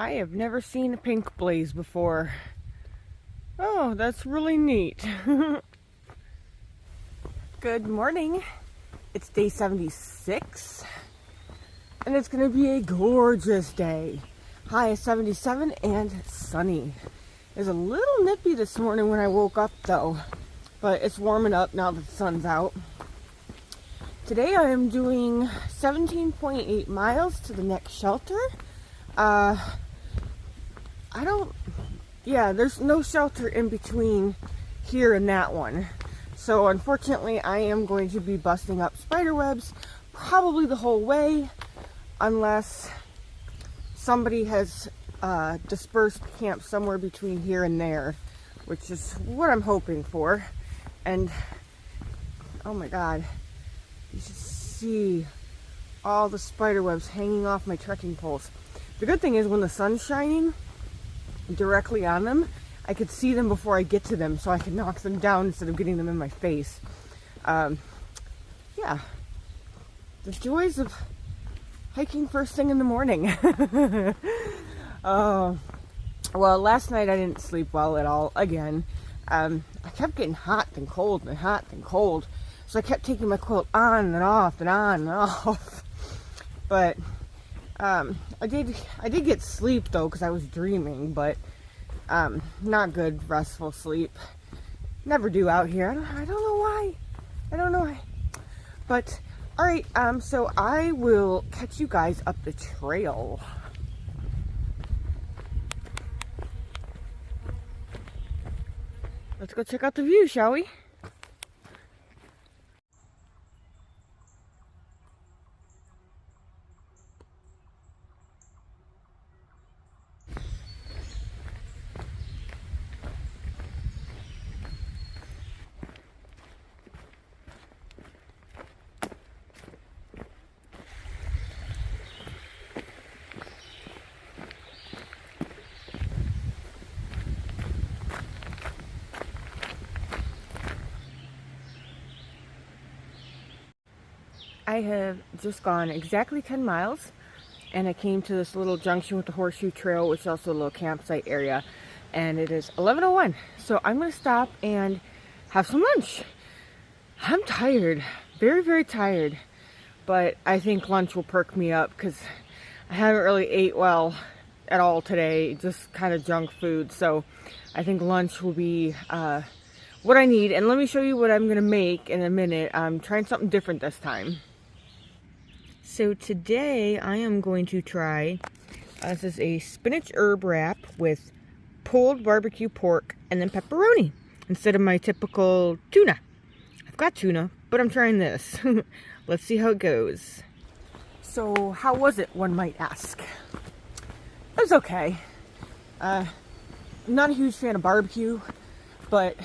I have never seen a pink blaze before. Oh, that's really neat. Good morning. It's day 76, and it's going to be a gorgeous day. High of 77 and sunny. It was a little nippy this morning when I woke up though, but it's warming up now that the sun's out. Today I am doing 17.8 miles to the next shelter. There's no shelter in between here and that one. So unfortunately I am going to be busting up spider webs probably the whole way, unless somebody has dispersed camp somewhere between here and there, which is what I'm hoping for. And oh my god, you should see all the spider webs hanging off my trekking poles. The good thing is when the sun's shining directly on them, I could see them before I get to them, so I can knock them down instead of getting them in my face. Yeah, the joys of hiking first thing in the morning. Well, last night I didn't sleep well at all again. I kept getting hot and cold and hot and cold, so I kept taking my quilt on and off and on and off. But I did get sleep though, because I was dreaming, but not good restful sleep. Never do out here. I don't know why. But all right, so I will catch you guys up the trail. Let's go check out the view, shall we? I have just gone exactly 10 miles, and I came to this little junction with the horseshoe trail, which is also a little campsite area, and it is 11:01. So I'm going to stop and have some lunch. I'm tired, very, very tired, but I think lunch will perk me up because I haven't really ate well at all today, just kind of junk food. So I think lunch will be what I need, and let me show you what I'm going to make in a minute. I'm trying something different this time. So today I am going to try, this is a spinach herb wrap with pulled barbecue pork and then pepperoni instead of my typical tuna. I've got tuna, but I'm trying this. Let's see how it goes. So how was it, one might ask? It was okay. I'm not a huge fan of barbecue, but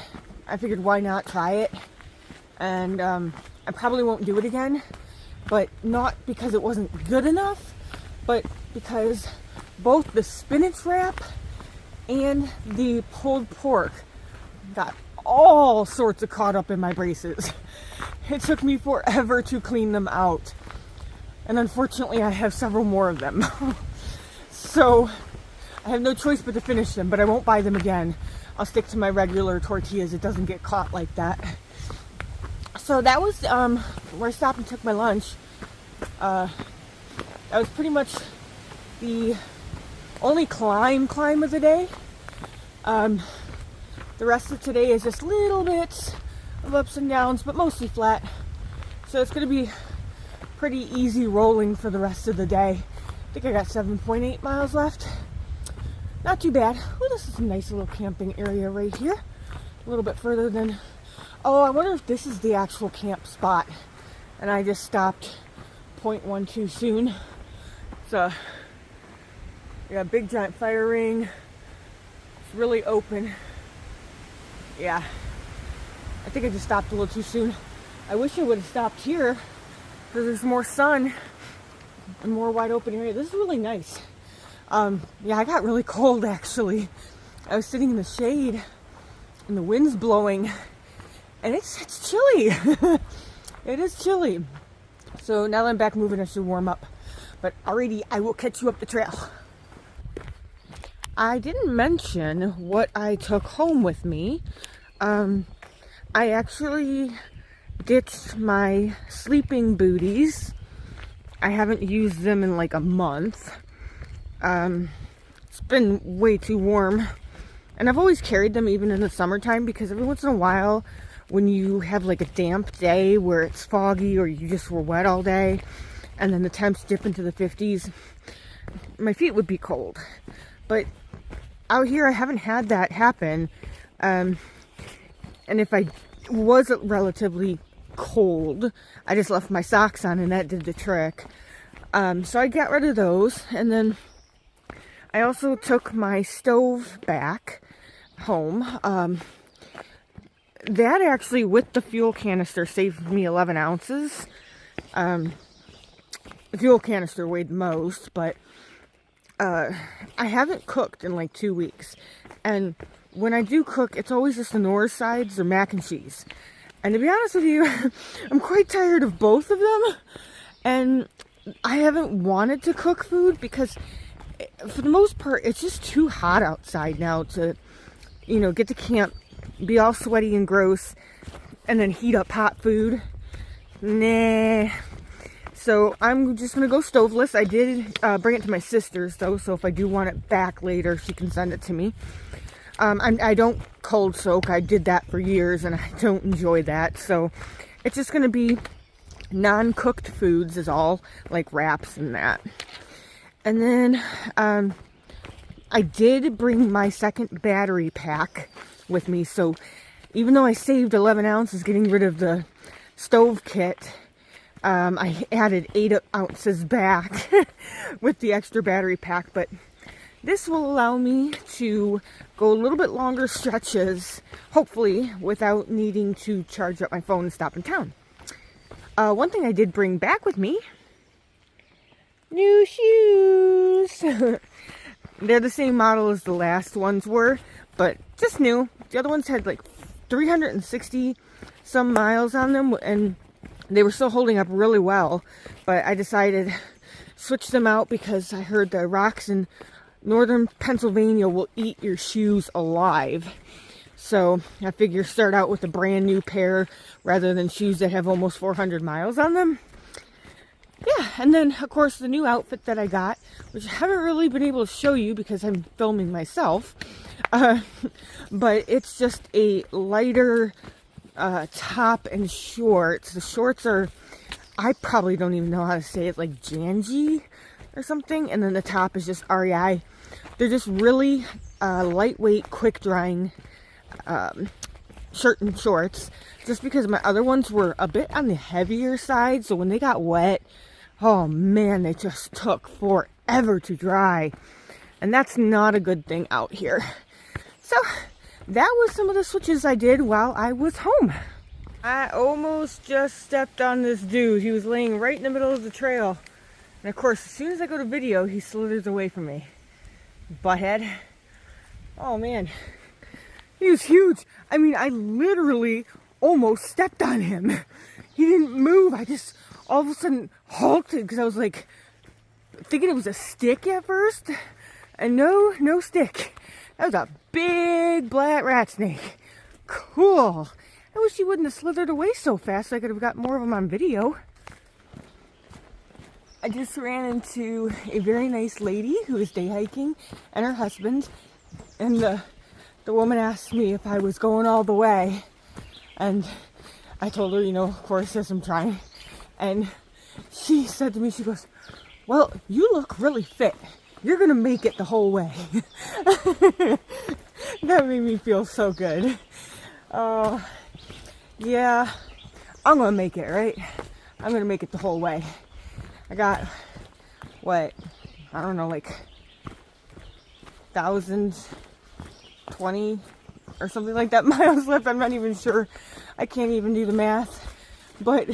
I figured why not try it. And I probably won't do it again. But not because it wasn't good enough, but because both the spinach wrap and the pulled pork got all sorts of caught up in my braces. It took me forever to clean them out. And unfortunately, I have several more of them. So I have no choice but to finish them, but I won't buy them again. I'll stick to my regular tortillas. It doesn't get caught like that. So that was where I stopped and took my lunch. That was pretty much the only climb of the day. The rest of today is just little bits of ups and downs, but mostly flat. So it's going to be pretty easy rolling for the rest of the day. I think I got 7.8 miles left. Not too bad. Oh, this is a nice little camping area right here. A little bit further than... Oh, I wonder if this is the actual camp spot, and I just stopped 0.1 too soon. So, we got a big giant fire ring. It's really open. Yeah, I think I just stopped a little too soon. I wish I would have stopped here, because there's more sun and more wide open area. This is really nice. Yeah, I got really cold actually. I was sitting in the shade, and the wind's blowing. And it's chilly. It is chilly. So now that I'm back moving, I should warm up. But already, I will catch you up the trail. I didn't mention what I took home with me. I actually ditched my sleeping booties. I haven't used them in like a month. It's been way too warm. And I've always carried them even in the summertime, because every once in a while when you have like a damp day where it's foggy or you just were wet all day and then the temps dip into the 50s, my feet would be cold. But out here I haven't had that happen. And if I was relatively cold, I just left my socks on and that did the trick. So I got rid of those, and then I also took my stove back home. That actually, with the fuel canister, saved me 11 ounces. The fuel canister weighed the most, but I haven't cooked in like 2 weeks. And when I do cook, it's always just the north sides or mac and cheese. And to be honest with you, I'm quite tired of both of them. And I haven't wanted to cook food because, for the most part, it's just too hot outside now to, you know, get to camp, be all sweaty and gross, and then heat up hot food. Nah. So I'm just going to go stoveless. I did bring it to my sister's, though, so if I do want it back later, she can send it to me. I don't cold soak. I did that for years, and I don't enjoy that. So it's just going to be non-cooked foods is all, like wraps and that. And then I did bring my second battery pack with me. So even though I saved 11 ounces getting rid of the stove kit, I added 8 ounces back with the extra battery pack. But this will allow me to go a little bit longer stretches, hopefully, without needing to charge up my phone and stop in town. One thing I did bring back with me, new shoes. They're the same model as the last ones were, but just new. The other ones had like 360 some miles on them, and they were still holding up really well. But I decided switch them out because I heard the rocks in northern Pennsylvania will eat your shoes alive. So I figure start out with a brand new pair rather than shoes that have almost 400 miles on them. Yeah, and then of course the new outfit that I got, which I haven't really been able to show you because I'm filming myself, but it's just a lighter top and shorts. The shorts are, I probably don't even know how to say it, like Janji or something, and then the top is just REI. They're just really lightweight, quick drying shirt and shorts, just because my other ones were a bit on the heavier side, so when they got wet, oh man, they just took forever to dry, and that's not a good thing out here. So that was some of the switches I did while I was home. I almost just stepped on this dude. He was laying right in the middle of the trail, and of course as soon as I go to video, he slithers away from me. Butthead. Oh man, he was huge. I mean, I literally almost stepped on him. He didn't move. I just all of a sudden halted because I was like thinking it was a stick at first, and no stick. That was a big black rat snake. Cool. I wish he wouldn't have slithered away so fast so I could have got more of them on video. I just ran into a very nice lady who was day hiking and her husband, and the woman asked me if I was going all the way, and I told her, you know, of course, yes, I'm trying. And she said to me, she goes, well, you look really fit. You're gonna make it the whole way. That made me feel so good. Yeah, I'm gonna make it, right? I'm gonna make it the whole way. I got, what, I don't know, like 1,020 or something like that miles left. I'm not even sure. I can't even do the math. But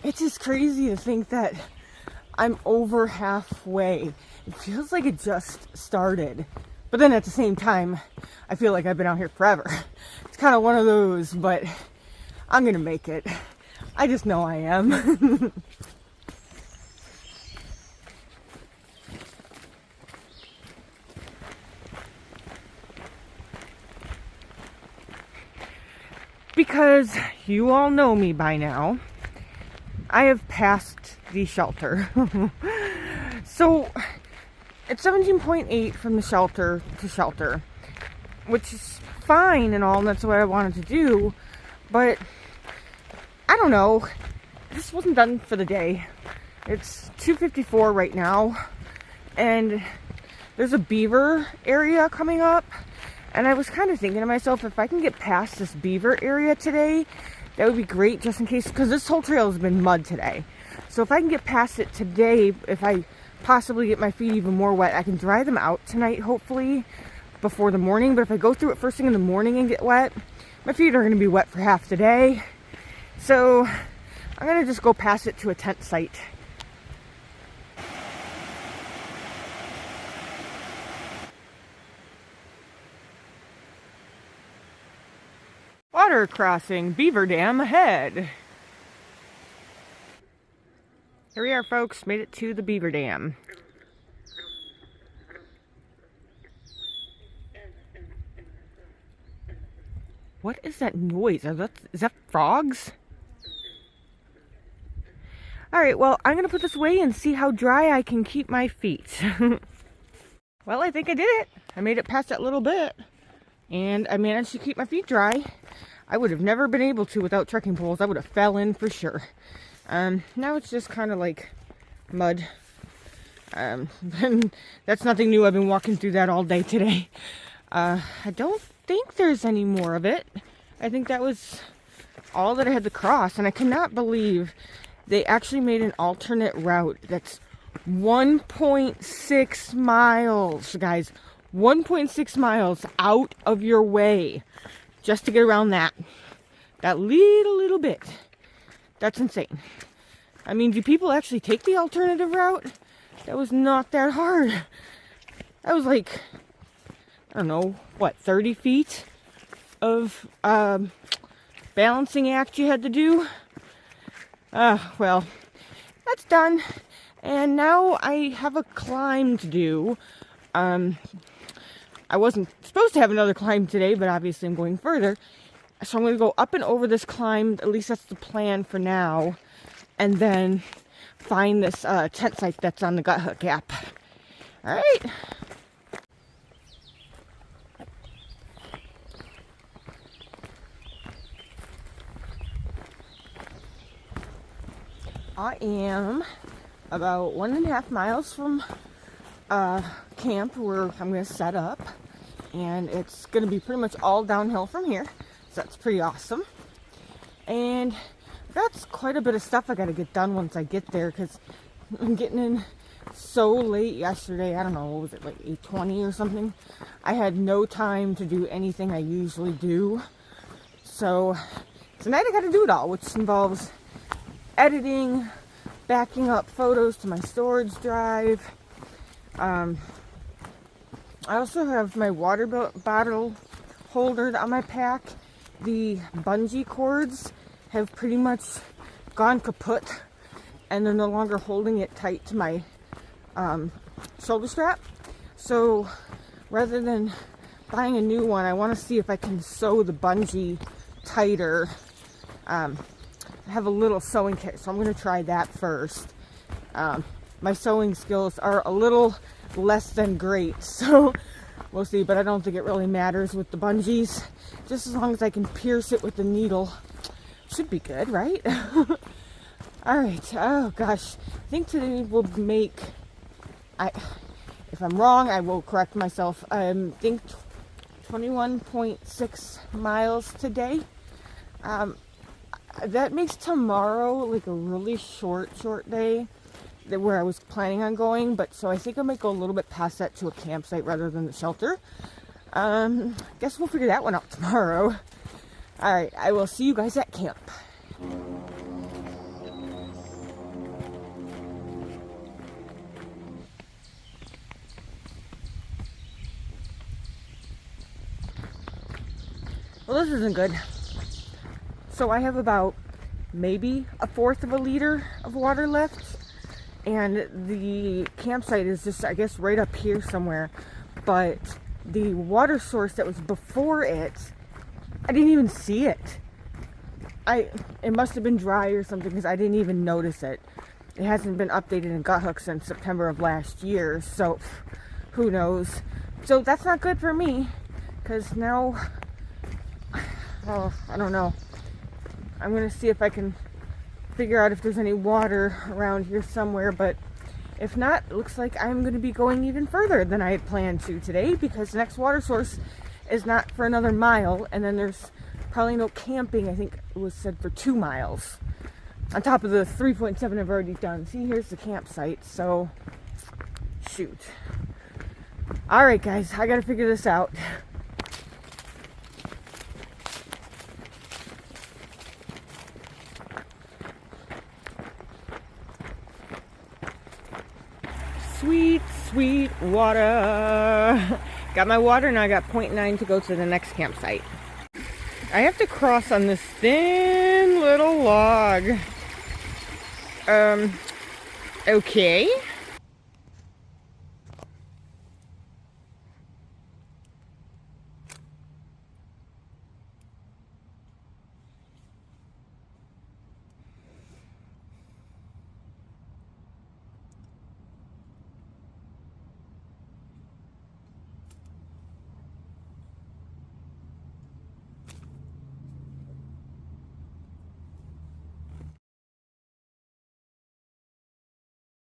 it's just crazy to think that I'm over halfway. It feels like it just started. But then at the same time, I feel like I've been out here forever. It's kind of one of those, but I'm gonna make it. I just know I am. because you all know me by now. I have passed the shelter. So it's 17.8 from the shelter to shelter, which is fine and all, and that's what I wanted to do, but I don't know, this wasn't done for the day. It's 2:54 right now, and there's a beaver area coming up, and I was kind of thinking to myself, if I can get past this beaver area today, that would be great, just in case, because this whole trail has been mud today. So if I can get past it today, if I possibly get my feet even more wet, I can dry them out tonight, hopefully, before the morning. But if I go through it first thing in the morning and get wet, my feet are going to be wet for half the day. So I'm going to just go past it to a tent site. Water crossing, Beaver Dam ahead. Here we are, folks, made it to the Beaver Dam. What is that noise? Is that frogs? Alright, well, I'm going to put this away and see how dry I can keep my feet. Well, I think I did it. I made it past that little bit. And I managed to keep my feet dry. I would have never been able to without trekking poles. I would have fell in for sure. Now it's just kind of like mud. And that's nothing new. I've been walking through that all day today. I don't think there's any more of it. I think that was all that I had to cross. And I cannot believe they actually made an alternate route that's 1.6 miles, guys. 1.6 miles out of your way just to get around that little bit. That's insane. I mean, do people actually take the alternative route? That was not that hard. That was like, I don't know, what, 30 feet of balancing act you had to do? Well, that's done. And now I have a climb to do. I wasn't supposed to have another climb today, but obviously I'm going further. So I'm going to go up and over this climb. At least that's the plan for now. And then find this tent site that's on the Gut Hook Gap. All right. I am about 1.5 miles from camp where I'm going to set up, and it's going to be pretty much all downhill from here, so that's pretty awesome. And that's quite a bit of stuff I got to get done once I get there, because I'm getting in so late yesterday. I don't know, what was it, like 8:20 or something? I had no time to do anything I usually do, so tonight I got to do it all, which involves editing, backing up photos to my storage drive. I also have my water bottle holder on my pack. The bungee cords have pretty much gone kaput, and they're no longer holding it tight to my shoulder strap. So rather than buying a new one, I want to see if I can sew the bungee tighter. I have a little sewing kit, so I'm going to try that first. My sewing skills are a little less than great, so we'll see, but I don't think it really matters with the bungees. Just as long as I can pierce it with the needle, should be good, right? Alright, oh gosh, I think today will make, if I'm wrong, I will correct myself. I think 21.6 miles today. That makes tomorrow like a really short day where I was planning on going, but so I think I might go a little bit past that to a campsite rather than the shelter. Guess we'll figure that one out tomorrow. Alright, I will see you guys at camp. Well, this isn't good. So I have about maybe 1/4 of a liter of water left, and the campsite is just, I guess, right up here somewhere, but the water source that was before it, I didn't even see it. it must have been dry or something because I didn't even notice it. It hasn't been updated in Guthook since September of last year, so who knows. So that's not good for me because now, oh, I don't know. I'm gonna see if I can figure out if there's any water around here somewhere, but if not, it looks like I'm going to be going even further than I had planned to today because the next water source is not for another mile, and then there's probably no camping. I think it was said for 2 miles on top of the 3.7 I've already done. See, here's the campsite, so shoot. All right, guys, I got to figure this out. Sweet, sweet water. Got my water, now I got 0.9 to go to the next campsite. I have to cross on this thin little log. Okay.